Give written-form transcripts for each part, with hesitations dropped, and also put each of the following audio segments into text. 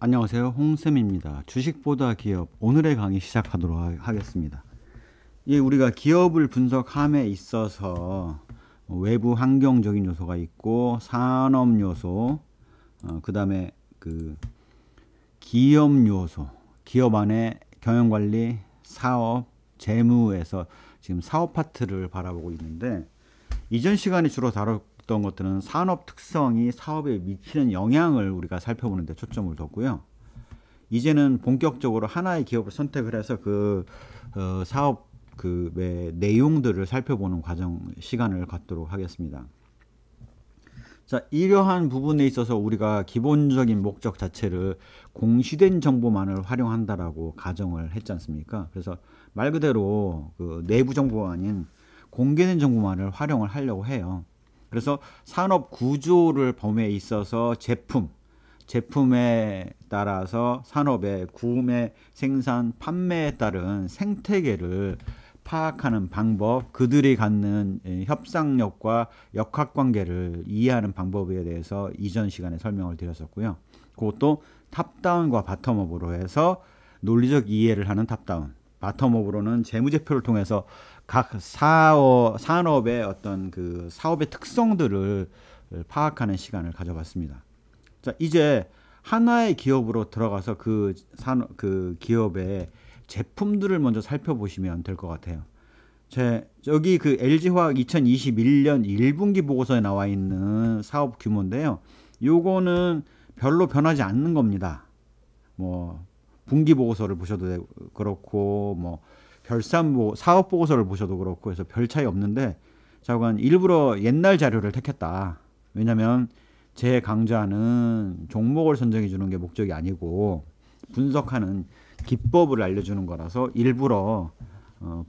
안녕하세요, 홍쌤입니다. 주식보다 기업, 오늘의 강의 시작하도록 하겠습니다. 우리가 기업을 분석함에 있어서 외부 환경적인 요소가 있고 산업 요소, 그 다음에 기업 요소, 기업 안에 경영관리, 사업, 재무에서 지금 사업 파트를 바라보고 있는데, 이전 시간에 주로 다뤘던 것들은 산업 특성이 사업에 미치는 영향을 우리가 살펴보는 데 초점을 뒀고요. 이제는 본격적으로 하나의 기업을 선택을 해서 사업 내용들을 살펴보는 과정 시간을 갖도록 하겠습니다. 자, 이러한 부분에 있어서 우리가 기본적인 목적 자체를 공시된 정보만을 활용한다라고 가정을 했지 않습니까? 그래서 말 그대로 내부 정보가 아닌 공개된 정보만을 활용을 하려고 해요. 그래서 산업 구조를 범위에 있어서 제품에 따라서 산업의 구매, 생산, 판매에 따른 생태계를 파악하는 방법, 그들이 갖는 협상력과 역학관계를 이해하는 방법에 대해서 이전 시간에 설명을 드렸었고요. 그것도 탑다운과 바텀업으로 해서 논리적 이해를 하는 탑다운, 바텀업으로는 재무제표를 통해서 각 산업의 어떤 사업의 특성들을 파악하는 시간을 가져봤습니다. 자, 이제 하나의 기업으로 들어가서 그 기업의 제품들을 먼저 살펴보시면 될 것 같아요. 여기 LG화학 2021년 1분기 보고서에 나와 있는 사업 규모인데요. 요거는 별로 변하지 않는 겁니다. 분기 보고서를 보셔도 그렇고, 사업 보고서를 보셔도 그렇고 해서 별 차이 없는데, 저건 일부러 옛날 자료를 택했다. 왜냐면 제 강좌는 종목을 선정해 주는 게 목적이 아니고 분석하는 기법을 알려주는 거라서 일부러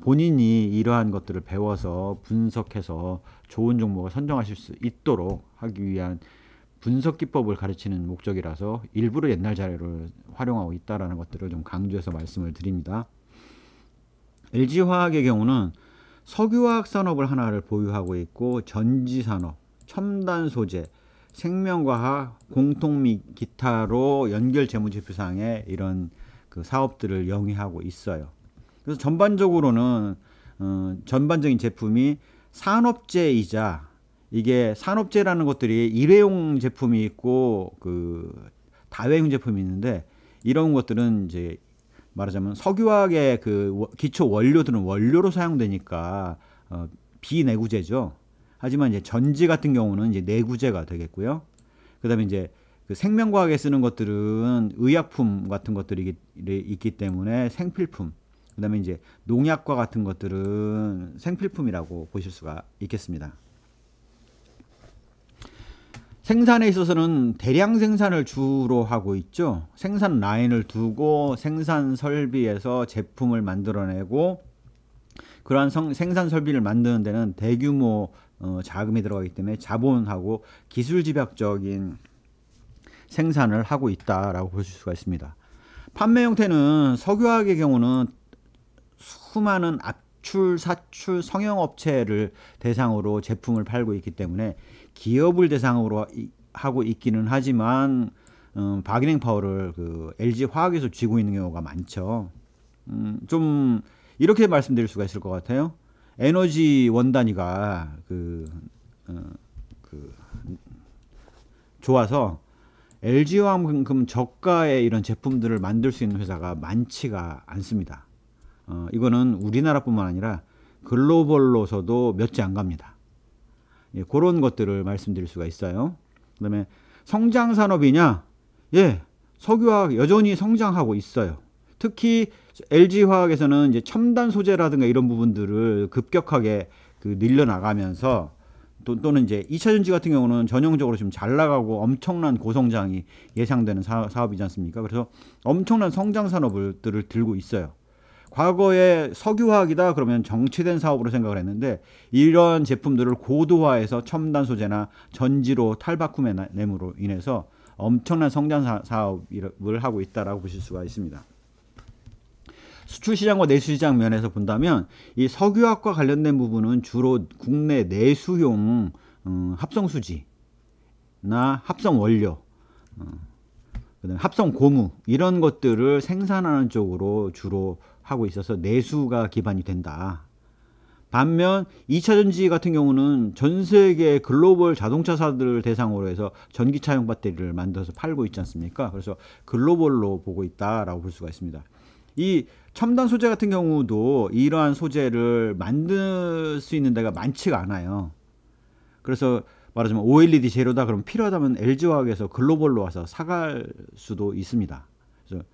본인이 이러한 것들을 배워서 분석해서 좋은 종목을 선정하실 수 있도록 하기 위한 분석 기법을 가르치는 목적이라서 일부러 옛날 자료를 활용하고 있다는 것들을 좀 강조해서 말씀을 드립니다. LG화학의 경우는 석유화학 산업을 하나를 보유하고 있고 전지산업, 첨단 소재, 생명과학, 공통 및 기타로 연결 재무제표상에 이런 사업들을 영위하고 있어요. 그래서 전반적으로는 전반적인 제품이 산업재이자, 이게 산업재라는 것들이 일회용 제품이 있고 다회용 제품이 있는데, 이런 것들은 이제 말하자면 석유화학의 기초 원료들은 원료로 사용되니까 비내구재죠. 하지만 이제 전지 같은 경우는 이제 내구재가 되겠고요. 그다음에 이제 생명과학에 쓰는 것들은 의약품 같은 것들이 있기 때문에 생필품. 그다음에 이제 농약과 같은 것들은 생필품이라고 보실 수가 있겠습니다. 생산에 있어서는 대량 생산을 주로 하고 있죠. 생산 라인을 두고 생산 설비에서 제품을 만들어내고, 그러한 생산 설비를 만드는 데는 대규모 자금이 들어가기 때문에 자본하고 기술 집약적인 생산을 하고 있다라고 보실 수가 있습니다. 판매 형태는 석유화학의 경우는 수많은 압출, 사출, 성형업체를 대상으로 제품을 팔고 있기 때문에 기업을 대상으로 하고 있기는 하지만 바게닝 파워를 LG화학에서 쥐고 있는 경우가 많죠. 좀 이렇게 말씀드릴 수가 있을 것 같아요. 에너지 원단위가 좋아서 LG화학만큼 저가의 이런 제품들을 만들 수 있는 회사가 많지가 않습니다. 이거는 우리나라뿐만 아니라 글로벌로서도 몇 지 안 갑니다. 그런 것들을 말씀드릴 수가 있어요. 그 다음에 성장 산업이냐? 예, 석유화학 여전히 성장하고 있어요. 특히 LG화학에서는 이제 첨단 소재라든가 이런 부분들을 급격하게 늘려나가면서 또는 이제 2차전지 같은 경우는 전형적으로 지금 잘 나가고 엄청난 고성장이 예상되는 사업이지 않습니까? 그래서 엄청난 성장 산업들을 들고 있어요. 과거에 석유화학이다 그러면 정체된 사업으로 생각을 했는데, 이런 제품들을 고도화해서 첨단 소재나 전지로 탈바꿈해냄으로 인해서 엄청난 성장 사업을 하고 있다라고 보실 수가 있습니다. 수출 시장과 내수 시장 면에서 본다면 이 석유화학과 관련된 부분은 주로 국내 내수용 합성 수지나 합성 원료, 그다음에 합성 고무 이런 것들을 생산하는 쪽으로 주로 하고 있어서 내수가 기반이 된다. 반면 2차 전지 같은 경우는 전 세계 글로벌 자동차사들을 대상으로 해서 전기차용 배터리를 만들어서 팔고 있지 않습니까? 그래서 글로벌로 보고 있다라고 볼 수가 있습니다. 이 첨단 소재 같은 경우도 이러한 소재를 만들 수 있는 데가 많지가 않아요. 그래서 말하자면 OLED 재료다 그러면 필요하다면 LG화학에서 글로벌로 와서 사갈 수도 있습니다. 그래서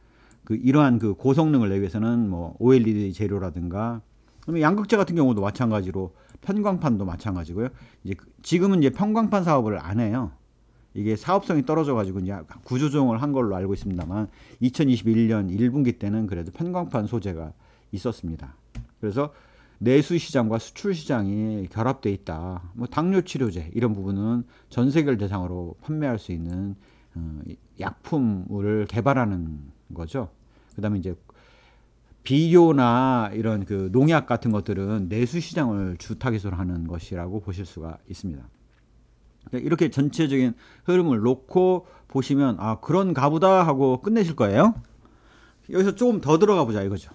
이러한 고성능을 내기 위해서는 뭐 OLED 재료라든가, 그러면 양극재 같은 경우도 마찬가지로 편광판도 마찬가지고요. 지금은 이제 편광판 사업을 안 해요. 이게 사업성이 떨어져 가지고 이제 구조조정을 한 걸로 알고 있습니다만 2021년 1분기 때는 그래도 편광판 소재가 있었습니다. 그래서 내수 시장과 수출 시장이 결합돼 있다. 뭐 당뇨 치료제 이런 부분은 전 세계를 대상으로 판매할 수 있는 약품을 개발하는 거죠. 그다음에 이제 비료나 이런 농약 같은 것들은 내수 시장을 주 타깃으로 하는 것이라고 보실 수가 있습니다. 이렇게 전체적인 흐름을 놓고 보시면 아 그런가 보다 하고 끝내실 거예요. 여기서 조금 더 들어가 보자 이거죠.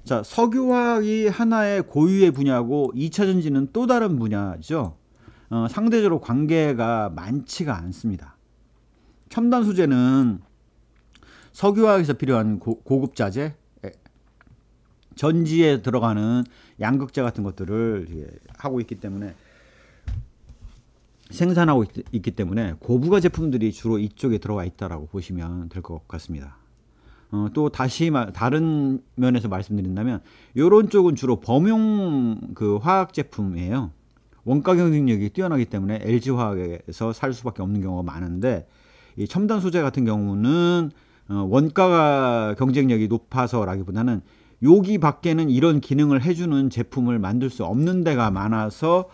자, 석유화학이 하나의 고유의 분야고 2차 전지는 또 다른 분야죠. 상대적으로 관계가 많지가 않습니다. 첨단 소재는 석유화학에서 필요한 고급 자재, 전지에 들어가는 양극재 같은 것들을 하고 있기 때문에 생산하고 있기 때문에 고부가 제품들이 주로 이쪽에 들어가 있다라고 보시면 될 것 같습니다. 또 다시 다른 면에서 말씀드린다면 이런 쪽은 주로 범용 화학 제품이에요. 원가 경쟁력이 뛰어나기 때문에 LG화학에서 살 수밖에 없는 경우가 많은데 이 첨단 소재 같은 경우는 원가 경쟁력이 높아서라기보다는 여기 밖에는 이런 기능을 해주는 제품을 만들 수 없는 데가 많아서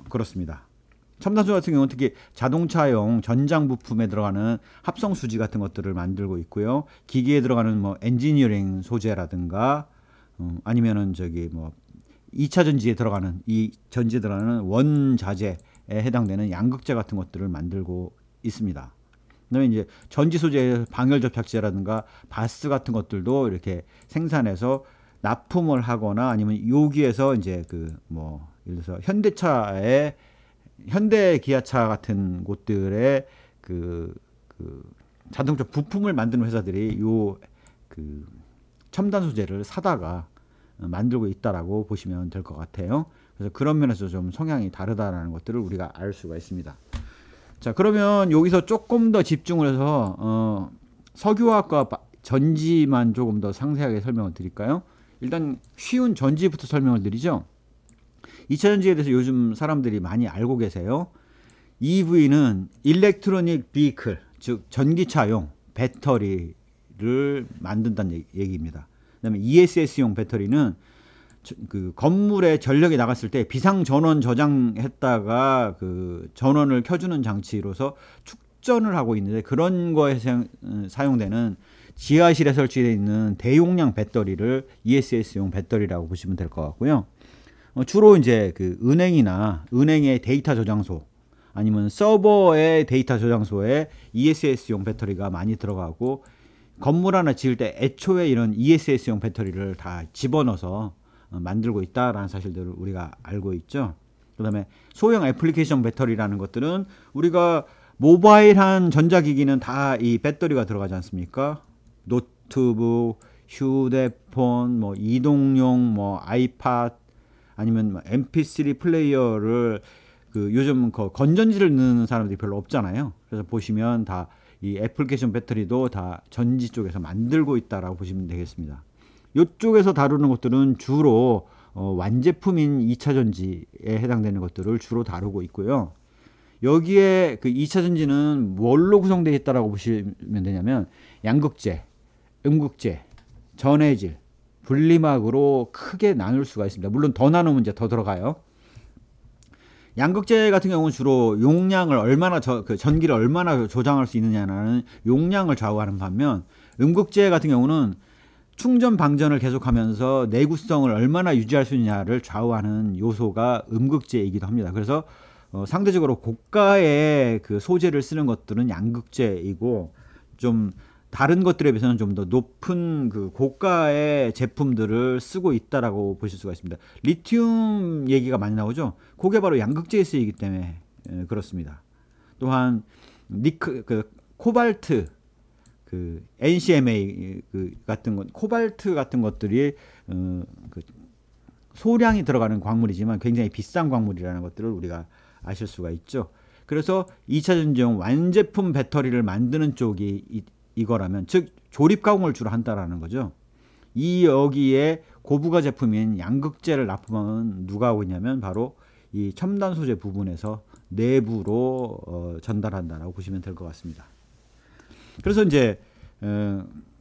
그렇습니다. 첨단 소재 같은 경우는 특히 자동차용 전장 부품에 들어가는 합성 수지 같은 것들을 만들고 있고요. 기기에 들어가는 뭐 엔지니어링 소재라든가 아니면은 2차 전지에 들어가는 원자재에 해당되는 양극재 같은 것들을 만들고 있습니다. 그다음에 이제 전지 소재 방열 접착제라든가 바스 같은 것들도 이렇게 생산해서 납품을 하거나 아니면 여기에서 이제 예를 들어서 현대 기아차 같은 곳들의 자동차 부품을 만드는 회사들이 첨단 소재를 사다가 만들고 있다라고 보시면 될 것 같아요. 그래서 그런 면에서 좀 성향이 다르다라는 것들을 우리가 알 수가 있습니다. 자, 그러면 여기서 조금 더 집중을 해서 석유화학과 전지만 조금 더 상세하게 설명을 드릴까요? 일단 쉬운 전지부터 설명을 드리죠. 2차 전지에 대해서 요즘 사람들이 많이 알고 계세요. EV는 일렉트로닉 비클, 즉 전기차용 배터리를 만든다는 얘기입니다. 그다음에 ESS용 배터리는 건물에 전력이 나갔을 때 비상 전원 저장했다가 전원을 켜주는 장치로서 축전을 하고 있는데 그런 거에 사용되는 지하실에 설치되어 있는 대용량 배터리를 ESS용 배터리라고 보시면 될 것 같고요. 주로 이제 은행의 데이터 저장소 아니면 서버의 데이터 저장소에 ESS용 배터리가 많이 들어가고 건물 하나 지을 때 애초에 이런 ESS용 배터리를 다 집어넣어서 만들고 있다라는 사실들을 우리가 알고 있죠. 그 다음에 소형 애플리케이션 배터리라는 것들은 우리가 모바일한 전자기기는 다 이 배터리가 들어가지 않습니까? 노트북, 휴대폰, 이동용, 아이팟 아니면 MP3 플레이어를 요즘 건전지를 넣는 사람들이 별로 없잖아요. 그래서 보시면 다 이 애플리케이션 배터리도 다 전지 쪽에서 만들고 있다라고 보시면 되겠습니다. 이쪽에서 다루는 것들은 주로 완제품인 2차 전지에 해당되는 것들을 주로 다루고 있고요. 여기에 2차 전지는 뭘로 구성되어 있다라고 보시면 되냐면 양극재, 음극재, 전해질, 분리막으로 크게 나눌 수가 있습니다. 물론 더 나누면 이제 더 들어가요. 양극재 같은 경우는 주로 용량을 얼마나 전기를 얼마나 조장할 수 있느냐는 용량을 좌우하는 반면 음극재 같은 경우는 충전 방전을 계속하면서 내구성을 얼마나 유지할 수 있느냐를 좌우하는 요소가 음극재이기도 합니다. 그래서 상대적으로 고가의 소재를 쓰는 것들은 양극재이고 좀 다른 것들에 비해서는 좀 더 높은 그 고가의 제품들을 쓰고 있다라고 보실 수가 있습니다. 리튬 얘기가 많이 나오죠. 그게 바로 양극재에 쓰이기 때문에 그렇습니다. 또한 그 코발트, 그 NCMA 그 같은 것, 코발트 같은 것들이 그 소량이 들어가는 광물이지만 굉장히 비싼 광물이라는 것들을 우리가 아실 수가 있죠. 그래서 2차 전지용 완제품 배터리를 만드는 쪽이 이거라면, 즉 조립 가공을 주로 한다라는 거죠. 이 여기에 고부가 제품인 양극재를 납품하면 누가 하고 있냐면 바로 이 첨단 소재 부분에서 내부로 전달한다라고 보시면 될 것 같습니다. 그래서 이제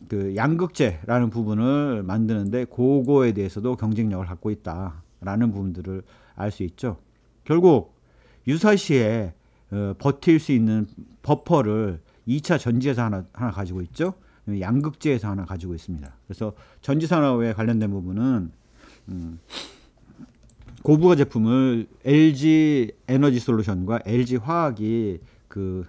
그 양극재라는 부분을 만드는데 그거에 대해서도 경쟁력을 갖고 있다라는 부분들을 알 수 있죠. 결국 유사시에 버틸 수 있는 버퍼를 2차 전지에서 하나 가지고 있죠. 양극재에서 하나 가지고 있습니다. 그래서 전지산업에 관련된 부분은 고부가 제품을 LG 에너지 솔루션과 LG 화학이 그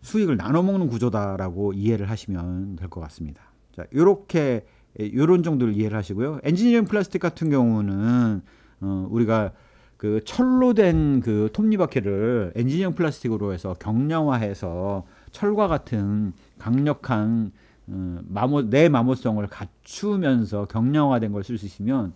수익을 나눠 먹는 구조다라고 이해를 하시면 될 것 같습니다. 자, 요런 정도를 이해를 하시고요. 엔지니어링 플라스틱 같은 경우는 우리가 그 철로 된 그 톱니바퀴를 엔지니어링 플라스틱으로 해서 경량화해서 철과 같은 강력한 내마모성을 갖추면서 경량화된 걸 쓸 수 있으면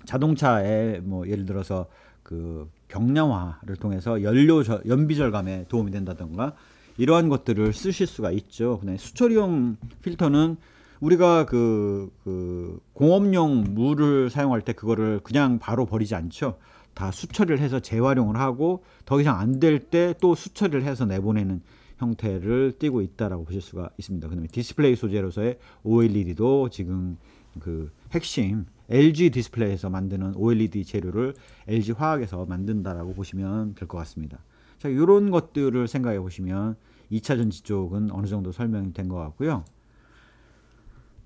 자동차에 뭐 예를 들어서 그 경량화를 통해서 연비 절감에 도움이 된다던가 이러한 것들을 쓰실 수가 있죠. 그다음에 수처리용 필터는 우리가 그 공업용 물을 사용할 때 그거를 그냥 바로 버리지 않죠. 다 수처리를 해서 재활용을 하고 더 이상 안 될 때 또 수처리를 해서 내보내는 형태를 띠고 있다라고 보실 수가 있습니다. 그다음에 디스플레이 소재로서의 OLED도 지금 그 핵심 LG 디스플레이에서 만드는 OLED 재료를 LG 화학에서 만든다라고 보시면 될 것 같습니다. 자, 이런 것들을 생각해 보시면 2차 전지 쪽은 어느 정도 설명이 된 것 같고요.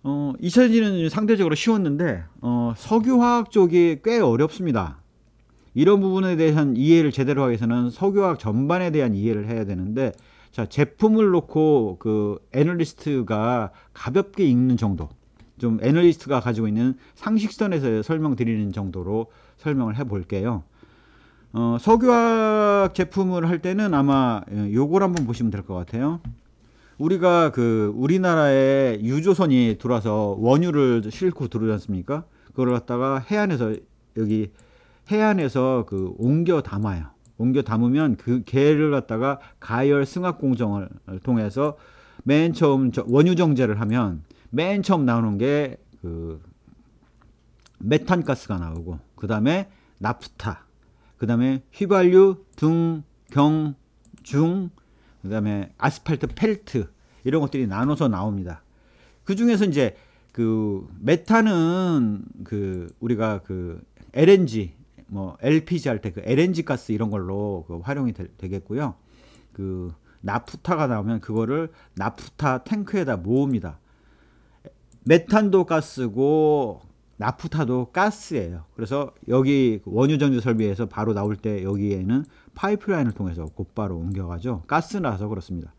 2차 전지는 상대적으로 쉬웠는데 석유화학 쪽이 꽤 어렵습니다. 이런 부분에 대한 이해를 제대로 하기 위해서는 석유화학 전반에 대한 이해를 해야 되는데, 자, 제품을 놓고 그 애널리스트가 가볍게 읽는 정도, 좀 애널리스트가 가지고 있는 상식선에서 설명드리는 정도로 설명을 해 볼게요. 석유화학 제품을 할 때는 아마 요걸 한번 보시면 될 것 같아요. 우리가 그 우리나라에 유조선이 들어와서 원유를 싣고 들어오지 않습니까? 그걸 갖다가 여기 해안에서 그 옮겨 담아요. 옮겨 담으면 그 개를 갖다가 가열 승합 공정을 통해서 맨 처음 원유 정제를 하면 맨 처음 나오는 게 그 메탄가스가 나오고, 그 다음에 나프타, 그 다음에 휘발유, 등, 경, 중, 그 다음에 아스팔트, 펠트, 이런 것들이 나눠서 나옵니다. 그 중에서 이제 그 메탄은 그 우리가 그 LNG, 뭐 LPG 할 때 그 LNG 가스 이런 걸로 그 활용이 되겠고요. 그 나프타가 나오면 그거를 나프타 탱크에다 모읍니다. 메탄도 가스고 나프타도 가스예요. 그래서 여기 원유 정제 설비에서 바로 나올 때 여기에는 파이프라인을 통해서 곧바로 옮겨가죠. 가스라서 그렇습니다.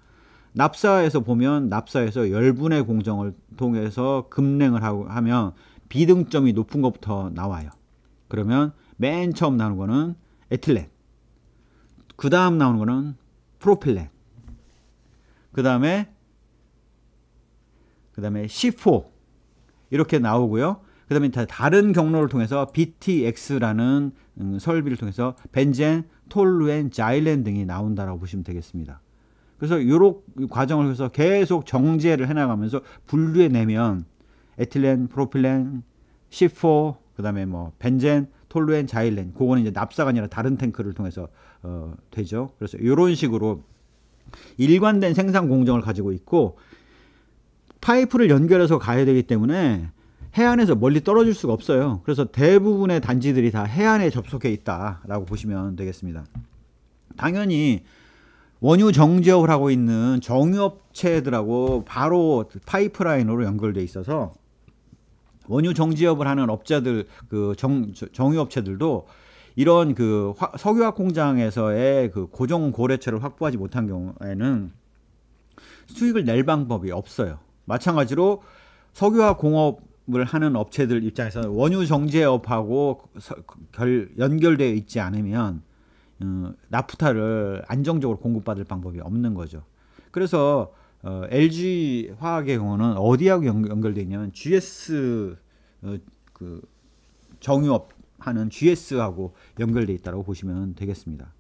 납사에서 보면 납사에서 열분해 공정을 통해서 급냉을 하면 비등점이 높은 것부터 나와요. 그러면 맨 처음 나오는 거는 에틸렌, 그 다음 나오는 거는 프로필렌, 그 다음에 C4 이렇게 나오고요. 그 다음에 다른 경로를 통해서 BTX라는 설비를 통해서 벤젠, 톨루엔, 자일렌 등이 나온다라고 보시면 되겠습니다. 그래서 이런 과정을 통해서 계속 정제를 해나가면서 분류해내면 에틸렌, 프로필렌, C4, 그 다음에 뭐 벤젠, 톨루엔, 자일렌, 그거는 이제 납사가 아니라 다른 탱크를 통해서 되죠. 그래서 이런 식으로 일관된 생산 공정을 가지고 있고, 파이프를 연결해서 가야 되기 때문에 해안에서 멀리 떨어질 수가 없어요. 그래서 대부분의 단지들이 다 해안에 접속해 있다라고 보시면 되겠습니다. 당연히 원유 정제업을 하고 있는 정유업체들하고 바로 파이프라인으로 연결돼 있어서 원유 정제업을 하는 업자들, 그 정유업체들도 이런 그 석유화학 공장에서의 그 고정 고래체를 확보하지 못한 경우에는 수익을 낼 방법이 없어요. 마찬가지로 석유화 공업을 하는 업체들 입장에서 원유 정제업하고 연결되어 있지 않으면 나프타를 안정적으로 공급받을 방법이 없는 거죠. 그래서 LG 화학의 경우는 어디하고 연결되어 있냐면 GS 그 정유업 하는 GS하고 연결되어 있다고 보시면 되겠습니다.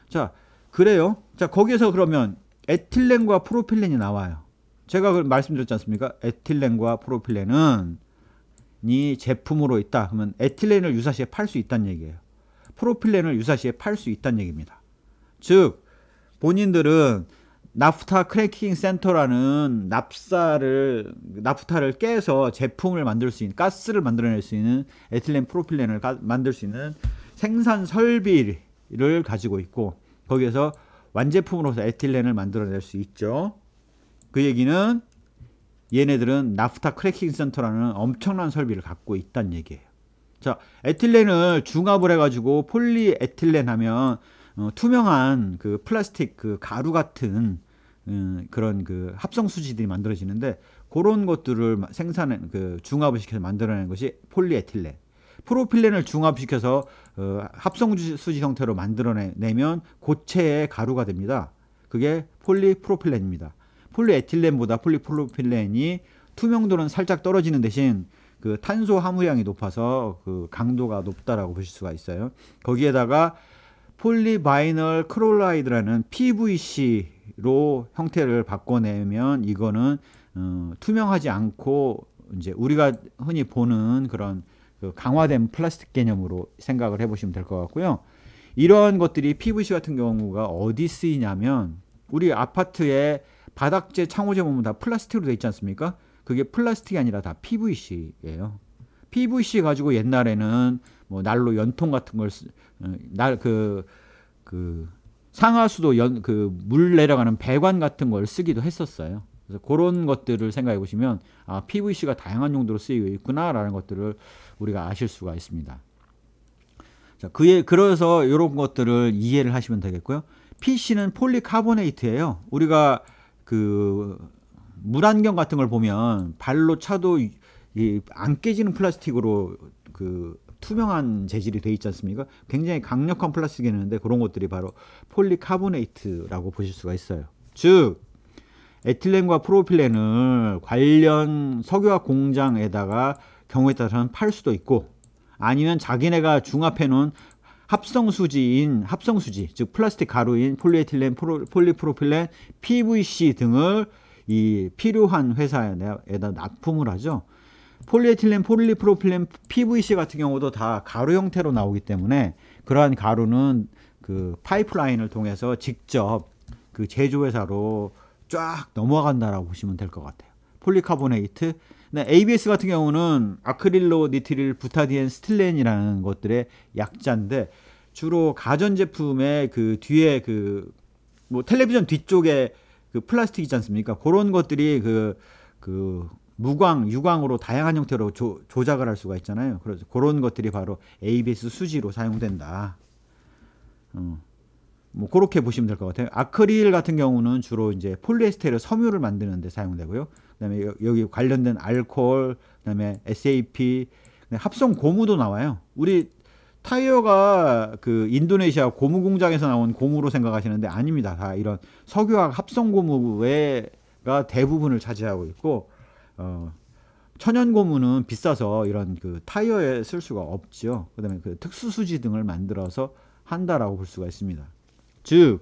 자, 그래요. 자, 거기에서 그러면 에틸렌과 프로필렌이 나와요. 제가 말씀드렸지 않습니까? 에틸렌과 프로필렌은 이 제품으로 있다. 그러면 에틸렌을 유사시에 팔 수 있다는 얘기예요. 프로필렌을 유사시에 팔 수 있다는 얘기입니다. 즉 본인들은 나프타 크래킹 센터라는 나프타를 깨서 제품을 만들 수 있는, 가스를 만들어낼 수 있는 에틸렌 프로필렌을 만들 수 있는 생산 설비를 가지고 있고, 거기에서 완제품으로서 에틸렌을 만들어낼 수 있죠. 그 얘기는 얘네들은 나프타 크래킹 센터라는 엄청난 설비를 갖고 있다는 얘기예요. 자, 에틸렌을 중합을 해가지고 폴리에틸렌 하면 투명한 그 플라스틱 그 가루 같은 그런 그 합성 수지들이 만들어지는데, 그런 것들을 중합을 시켜서 만들어내는 것이 폴리에틸렌. 프로필렌을 중합시켜서 합성 수지 형태로 만들어내면 고체의 가루가 됩니다. 그게 폴리프로필렌입니다. 폴리에틸렌보다 폴리프로필렌이 투명도는 살짝 떨어지는 대신 그 탄소 함유량이 높아서 그 강도가 높다라고 보실 수가 있어요. 거기에다가 폴리바이널 클로라이드라는 PVC로 형태를 바꿔내면 이거는 투명하지 않고 이제 우리가 흔히 보는 그런 그 강화된 플라스틱 개념으로 생각을 해보시면 될 것 같고요. 이런 것들이 PVC 같은 경우가 어디 쓰이냐면 우리 아파트에 바닥재 창호재 보면 다 플라스틱으로 되어 있지 않습니까? 그게 플라스틱이 아니라 다 PVC예요. PVC 가지고 옛날에는 뭐 난로 연통 같은 걸 상하수도 물 내려가는 배관 같은 걸 쓰기도 했었어요. 그래서 그런 것들을 생각해 보시면 아, PVC가 다양한 용도로 쓰이고 있구나라는 것들을 우리가 아실 수가 있습니다. 자, 그래서 이런 것들을 이해를 하시면 되겠고요. PC는 폴리카보네이트예요. 우리가 그 물안경 같은 걸 보면 발로 차도 안 깨지는 플라스틱으로 그 투명한 재질이 되어 있지 않습니까? 굉장히 강력한 플라스틱이었는데 그런 것들이 바로 폴리카보네이트라고 보실 수가 있어요. 즉 에틸렌과 프로필렌을 관련 석유화학 공장에다가 경우에 따라서는 팔 수도 있고, 아니면 자기네가 중합해 놓은 합성수지, 즉 플라스틱 가루인 폴리에틸렌, 폴리프로필렌, PVC 등을 이 필요한 회사에다 납품을 하죠. 폴리에틸렌, 폴리프로필렌, PVC 같은 경우도 다 가루 형태로 나오기 때문에 그러한 가루는 그 파이프라인을 통해서 직접 그 제조회사로 쫙 넘어간다라고 보시면 될 것 같아요. 폴리카보네이트. ABS 같은 경우는 아크릴로 니트릴 부타디엔 스틸렌이라는 것들의 약자인데, 주로 가전제품의 그 뒤에 뭐 텔레비전 뒤쪽에 그 플라스틱 있지 않습니까? 그런 것들이 유광으로 다양한 형태로 조작을 할 수가 있잖아요. 그래서 그런 것들이 바로 ABS 수지로 사용된다. 뭐 그렇게 보시면 될 것 같아요. 아크릴 같은 경우는 주로 이제 폴리에스테르 섬유를 만드는 데 사용되고요. 그다음에 여기 관련된 알코올, 그다음에 SAP, 합성 고무도 나와요. 우리 타이어가 그 인도네시아 고무 공장에서 나온 고무로 생각하시는데 아닙니다. 다 이런 석유화학 합성 고무가 대부분을 차지하고 있고, 천연 고무는 비싸서 이런 그 타이어에 쓸 수가 없죠. 그다음에 그 특수 수지 등을 만들어서 한다라고 볼 수가 있습니다. 즉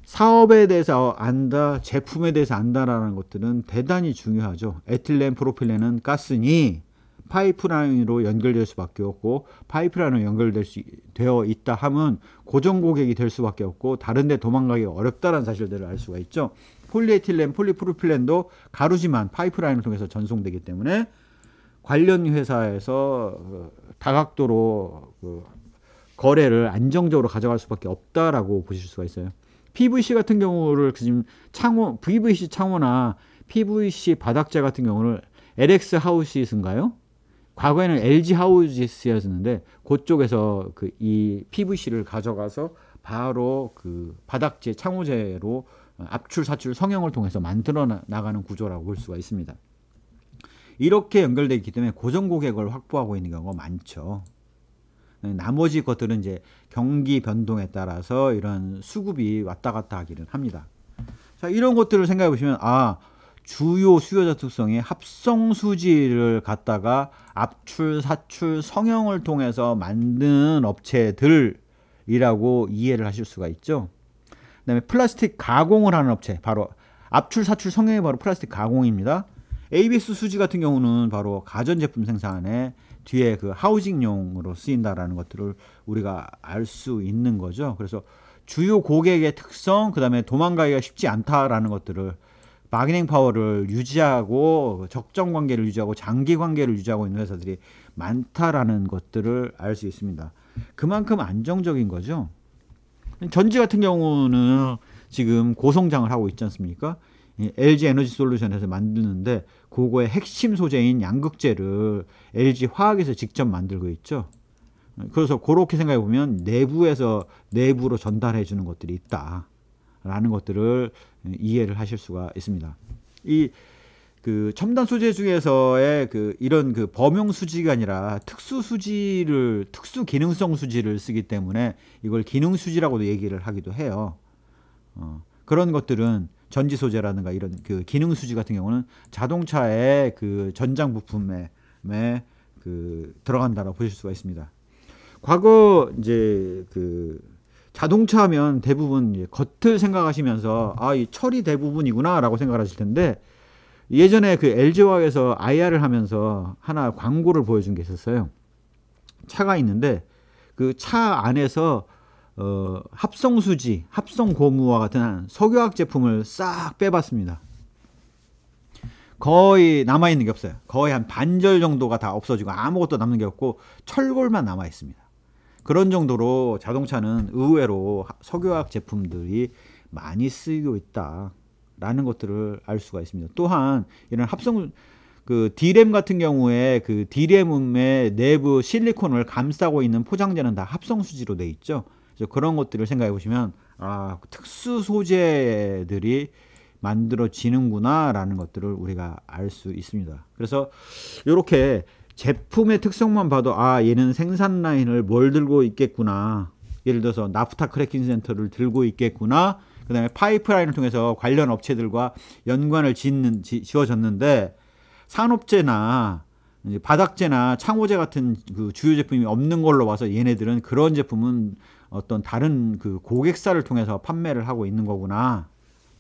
사업에 대해서 안다, 제품에 대해서 안다라는 것들은 대단히 중요하죠. 에틸렌, 프로필렌은 가스니 파이프라인으로 연결될 수밖에 없고, 파이프라인으로 되어 있다 하면 고정 고객이 될 수밖에 없고 다른 데 도망가기가 어렵다는 사실들을 알 수가 있죠. 폴리에틸렌, 폴리프로필렌도 가루지만 파이프라인을 통해서 전송되기 때문에 관련 회사에서 다각도로 거래를 안정적으로 가져갈 수밖에 없다라고 보실 수가 있어요. PVC 같은 경우를 지금 PVC 창호나 PVC 바닥재 같은 경우를 LX 하우시스인가요? 과거에는 LG 하우시스였는데 그쪽에서 이 PVC를 가져가서 바로 그 바닥재 창호재로 압출, 사출, 성형을 통해서 만들어 나가는 구조라고 볼 수가 있습니다. 이렇게 연결되어 있기 때문에 고정 고객을 확보하고 있는 경우가 많죠. 나머지 것들은 이제 경기 변동에 따라서 이런 수급이 왔다 갔다 하기는 합니다. 자, 이런 것들을 생각해 보시면 주요 수요자 특성의 합성 수지를 갖다가 압출, 사출, 성형을 통해서 만드는 업체들이라고 이해를 하실 수가 있죠. 그다음에 플라스틱 가공을 하는 업체, 바로 압출, 사출, 성형이 바로 플라스틱 가공입니다. ABS 수지 같은 경우는 바로 가전제품 생산에 뒤에 그 하우징용으로 쓰인다라는 것들을 우리가 알 수 있는 거죠. 그래서 주요 고객의 특성, 그 다음에 도망가기가 쉽지 않다라는 것들을 바게닝 파워를 유지하고 적정 관계를 유지하고 장기 관계를 유지하고 있는 회사들이 많다라는 것들을 알 수 있습니다. 그만큼 안정적인 거죠. 전지 같은 경우는 지금 고성장을 하고 있지 않습니까? LG 에너지 솔루션에서 만드는데 그거의 핵심 소재인 양극재를 LG 화학에서 직접 만들고 있죠. 그래서 그렇게 생각해 보면 내부에서 내부로 전달해 주는 것들이 있다라는 것들을 이해를 하실 수가 있습니다. 이 그 첨단 소재 중에서의 이런 범용 수지가 아니라 특수 수지를, 특수 기능성 수지를 쓰기 때문에 이걸 기능 수지라고도 얘기를 하기도 해요. 그런 것들은 전지 소재라든가 이런 기능 수지 같은 경우는 자동차의 전장 부품에 들어간다라고 보실 수가 있습니다. 과거 이제 자동차 하면 대부분 겉을 생각하시면서 이 철이 대부분이구나라고 생각하실 텐데, 예전에 LG화학에서 IR을 하면서 하나 광고를 보여준 게 있었어요. 차가 있는데 그 차 안에서 합성수지, 합성고무와 같은 석유화학 제품을 싹 빼봤습니다. 거의 남아있는 게 없어요. 거의 한 반절 정도가 다 없어지고 아무것도 남는 게 없고 철골만 남아있습니다. 그런 정도로 자동차는 의외로 석유화학 제품들이 많이 쓰이고 있다라는 것들을 알 수가 있습니다. 또한 이런 합성 D램 같은 경우에 D램의 내부 실리콘을 감싸고 있는 포장재는 다 합성수지로 되어 있죠. 그래서 그런 것들을 생각해 보시면 특수 소재들이 만들어지는구나 라는 것들을 우리가 알 수 있습니다. 그래서 이렇게 제품의 특성만 봐도 얘는 생산 라인을 뭘 들고 있겠구나, 예를 들어서 나프타 크래킹 센터를 들고 있겠구나, 그 다음에 파이프라인을 통해서 관련 업체들과 연관을 지어졌는데 산업재나 바닥재나 창호재 같은 주요 제품이 없는 걸로 봐서 얘네들은 그런 제품은 어떤 다른 고객사를 통해서 판매를 하고 있는 거구나.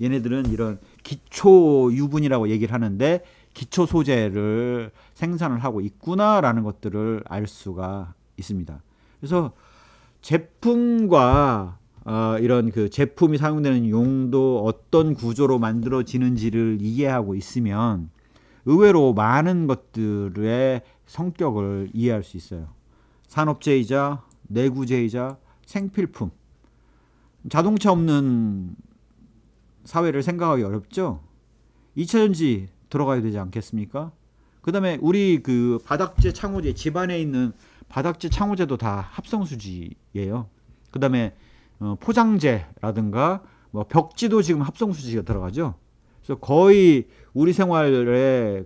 얘네들은 이런 기초 유분이라고 얘기를 하는데 기초 소재를 생산을 하고 있구나라는 것들을 알 수가 있습니다. 그래서 제품과 이런 제품이 사용되는 용도, 어떤 구조로 만들어지는지를 이해하고 있으면 의외로 많은 것들의 성격을 이해할 수 있어요. 산업재이자 내구재이자 생필품. 자동차 없는 사회를 생각하기 어렵죠. 2차전지 들어가야 되지 않겠습니까? 그 다음에 우리 바닥재, 창호재, 집안에 있는 바닥재, 창호재도 다 합성수지예요. 그 다음에 포장재라든가 벽지도 지금 합성수지가 들어가죠. 그래서 거의 우리 생활에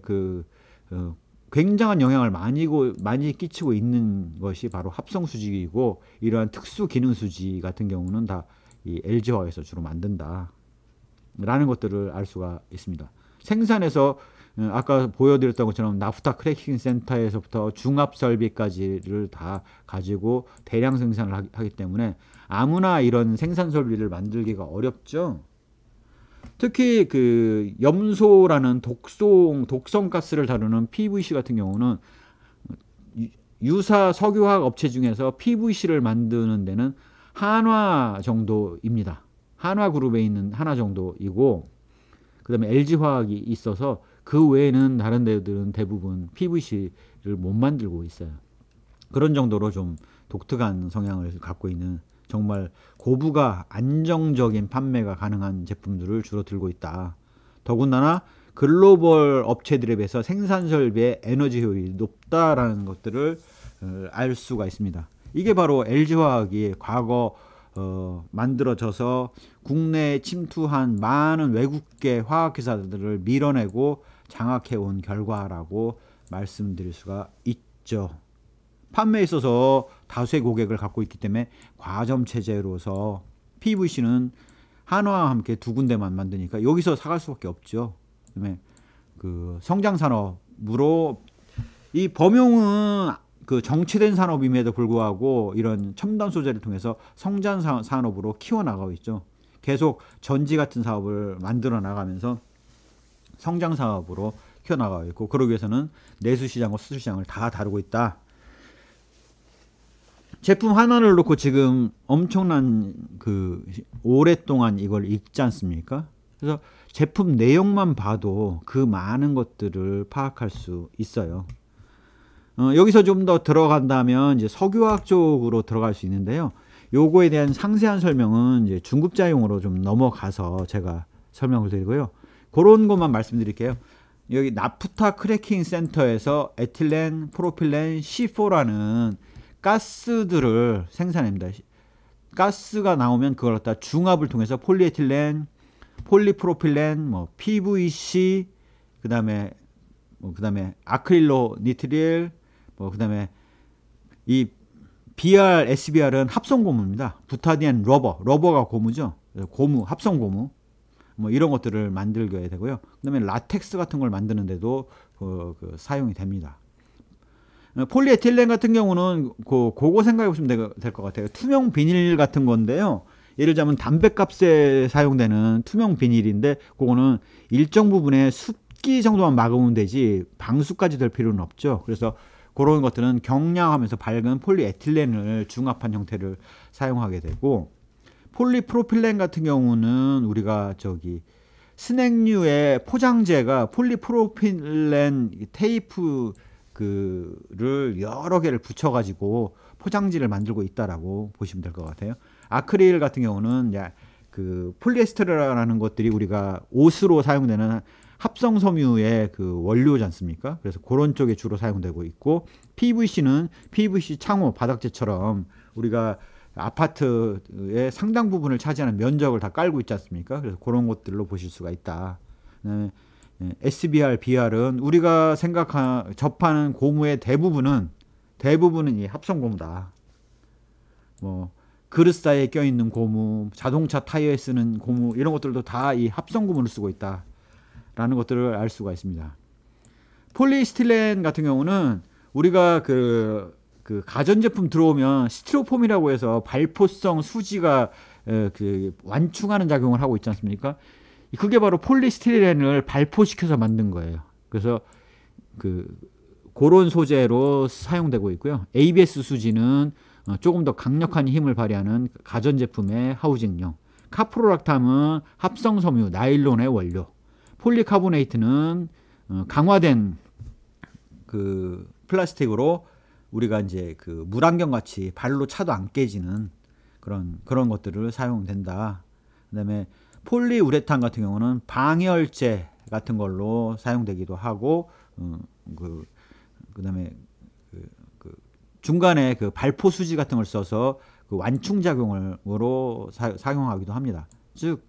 굉장한 영향을 많이 끼치고 있는 것이 바로 합성수지이고, 이러한 특수 기능수지 같은 경우는 다 이 LG화학에서 주로 만든다 라는 것들을 알 수가 있습니다. 생산에서 아까 보여드렸던 것처럼 나프타 크래킹 센터에서부터 중압 설비까지를 다 가지고 대량 생산을 하기 때문에 아무나 이런 생산 설비를 만들기가 어렵죠. 특히 염소라는 독성 가스를 다루는 PVC 같은 경우는 유사 석유화학 업체 중에서 PVC를 만드는 데는 한화 정도입니다. 한화 그룹에 있는 한화 정도이고, 그 다음에 LG화학이 있어서 그 외에는 다른 데들은 대부분 PVC를 못 만들고 있어요. 그런 정도로 좀 독특한 성향을 갖고 있는, 정말 고부가 안정적인 판매가 가능한 제품들을 주로 들고 있다. 더군다나 글로벌 업체들에 비해서 생산 설비의 에너지 효율이 높다라는 것들을 알 수가 있습니다. 이게 바로 LG화학이 과거 만들어져서 국내에 침투한 많은 외국계 화학회사들을 밀어내고 장악해온 결과라고 말씀드릴 수가 있죠. 판매에 있어서 다수의 고객을 갖고 있기 때문에 과점 체제로서 PVC는 한화와 함께 두 군데만 만드니까 여기서 사갈 수밖에 없죠. 그다음에 그 성장 산업으로 이 범용은 그 정체된 산업임에도 불구하고 이런 첨단 소재를 통해서 성장 산업으로 키워나가고 있죠. 계속 전지 같은 사업을 만들어 나가면서 성장 사업으로 키워나가고 있고, 그러기 위해서는 내수 시장과 수출 시장을 다 다루고 있다. 제품 하나를 놓고 지금 엄청난 그 오랫동안 이걸 읽지 않습니까? 그래서 제품 내용만 봐도 그 많은 것들을 파악할 수 있어요. 여기서 좀 더 들어간다면 이제 석유화학 쪽으로 들어갈 수 있는데요. 요거에 대한 상세한 설명은 이제 중급자용으로 좀 넘어가서 제가 설명을 드리고요. 그런 것만 말씀드릴게요. 여기 나프타 크래킹 센터에서 에틸렌, 프로필렌, C4라는 가스들을 생산합니다. 가스가 나오면 그걸 갖다 중합을 통해서 폴리에틸렌, 폴리프로필렌, 뭐 PVC, 그다음에 아크릴로 니트릴, 그다음에 이 BR, SBR은 합성 고무입니다. 부타디엔 러버가 고무죠. 고무, 합성 고무. 뭐 이런 것들을 만들게 되고요. 그다음에 라텍스 같은 걸 만드는데도 사용이 됩니다. 폴리에틸렌 같은 경우는 그거 생각해 보시면 될 것 같아요. 투명 비닐 같은 건데요. 예를 들자면 담배값에 사용되는 투명 비닐인데 그거는 일정 부분의 습기 정도만 막으면 되지 방수까지 될 필요는 없죠. 그래서 그런 것들은 경량하면서 밝은 폴리에틸렌을 중합한 형태를 사용하게 되고, 폴리프로필렌 같은 경우는 우리가 스낵류의 포장재가 폴리프로필렌 테이프 를 여러 개를 붙여 가지고 포장지를 만들고 있다라고 보시면 될 것 같아요. 아크릴 같은 경우는 그 폴리에스테르라는 것들이 우리가 옷으로 사용되는 합성 섬유의 그 원료지 않습니까? 그래서 그런 쪽에 주로 사용되고 있고, PVC는 PVC 창호 바닥재처럼 우리가 아파트의 상당 부분을 차지하는 면적을 다 깔고 있지 않습니까? 그래서 그런 것들로 보실 수가 있다. 그다음에 SBR, BR은 우리가 접하는 고무의 대부분은 이 합성 고무다. 뭐 그릇 사이에 껴있는 고무, 자동차 타이어에 쓰는 고무, 이런 것들도 다 이 합성 고무를 쓰고 있다라는 것들을 알 수가 있습니다. 폴리스틸렌 같은 경우는 우리가 그 가전제품 들어오면 스티로폼이라고 해서 발포성 수지가 완충하는 작용을 하고 있지 않습니까? 그게 바로 폴리스티렌을 발포시켜서 만든 거예요. 그래서 그런 소재로 사용되고 있고요. ABS 수지는 조금 더 강력한 힘을 발휘하는 가전제품의 하우징용, 카프로락탐은 합성 섬유 나일론의 원료, 폴리카보네이트는 강화된 그 플라스틱으로 우리가 이제 그 물안경 같이 발로 차도 안 깨지는 그런 것들을 사용된다. 그다음에 폴리우레탄 같은 경우는 방열재 같은 걸로 사용되기도 하고, 그다음에 중간에 그 발포 수지 같은 걸 써서 그 완충 작용으로 사용하기도 합니다. 즉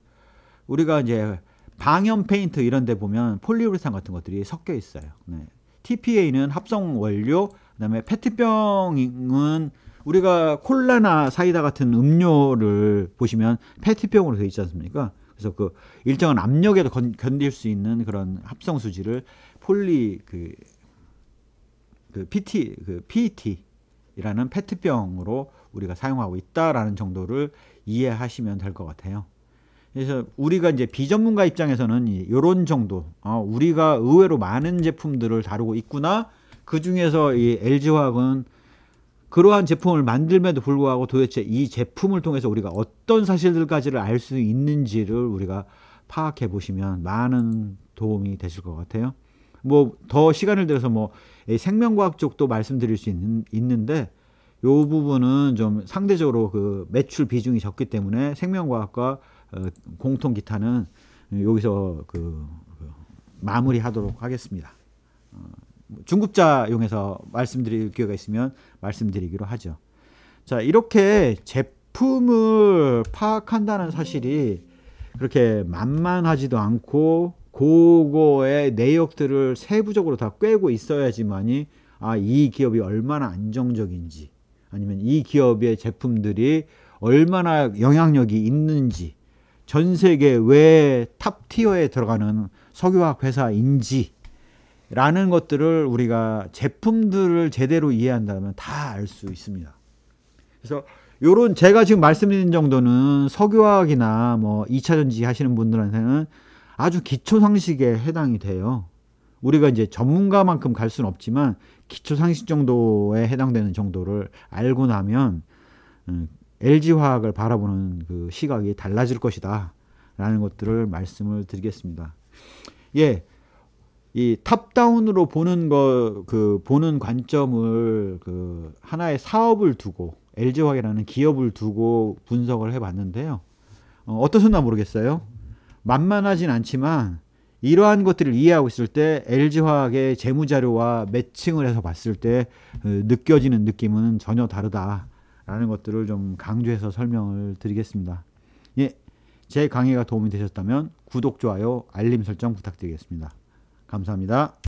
우리가 이제 방염 페인트 이런 데 보면 폴리우레탄 같은 것들이 섞여 있어요. 네. TPA는 합성 원료, 그다음에 페트병은 우리가 콜라나 사이다 같은 음료를 보시면 페트병으로 되어 있지 않습니까? 그래서 그 일정한 압력에도 견딜 수 있는 그런 합성 수지를 PET이라는 페트병으로 우리가 사용하고 있다라는 정도를 이해하시면 될 것 같아요. 그래서 우리가 이제 비전문가 입장에서는 이런 정도, 우리가 의외로 많은 제품들을 다루고 있구나. 그 중에서 이 LG화학은 그러한 제품을 만들면도 불구하고 도대체 이 제품을 통해서 우리가 어떤 사실들까지를 알 수 있는지를 우리가 파악해 보시면 많은 도움이 되실 것 같아요. 뭐 더 시간을 들여서 뭐 생명과학 쪽도 말씀드릴 수 있는데 이 부분은 좀 상대적으로 그 매출 비중이 적기 때문에 생명과학과 공통 기타는 여기서 마무리하도록 하겠습니다. 중급자용에서 말씀드릴 기회가 있으면 말씀드리기로 하죠. 자, 이렇게 제품을 파악한다는 사실이 그렇게 만만하지도 않고 그거의 내역들을 세부적으로 다 꿰고 있어야지만이 이 기업이 얼마나 안정적인지, 아니면 이 기업의 제품들이 얼마나 영향력이 있는지, 전 세계 왜 탑티어에 들어가는 석유화학 회사인지 라는 것들을 우리가 제품들을 제대로 이해한다면 다 알 수 있습니다. 그래서 요런 제가 지금 말씀드린 정도는 석유화학이나 뭐 2차 전지 하시는 분들한테는 아주 기초 상식에 해당이 돼요. 우리가 이제 전문가만큼 갈 수는 없지만 기초 상식 정도에 해당되는 정도를 알고 나면 LG화학을 바라보는 그 시각이 달라질 것이다 라는 것들을 말씀을 드리겠습니다. 예, 이 탑다운으로 보는 보는 관점을 하나의 사업을 두고 LG화학이라는 기업을 두고 분석을 해봤는데요. 어떠셨나 모르겠어요. 만만하진 않지만 이러한 것들을 이해하고 있을 때 LG화학의 재무자료와 매칭을 해서 봤을 때 느껴지는 느낌은 전혀 다르다라는 것들을 좀 강조해서 설명을 드리겠습니다. 예, 제 강의가 도움이 되셨다면 구독, 좋아요, 알림 설정 부탁드리겠습니다. 감사합니다.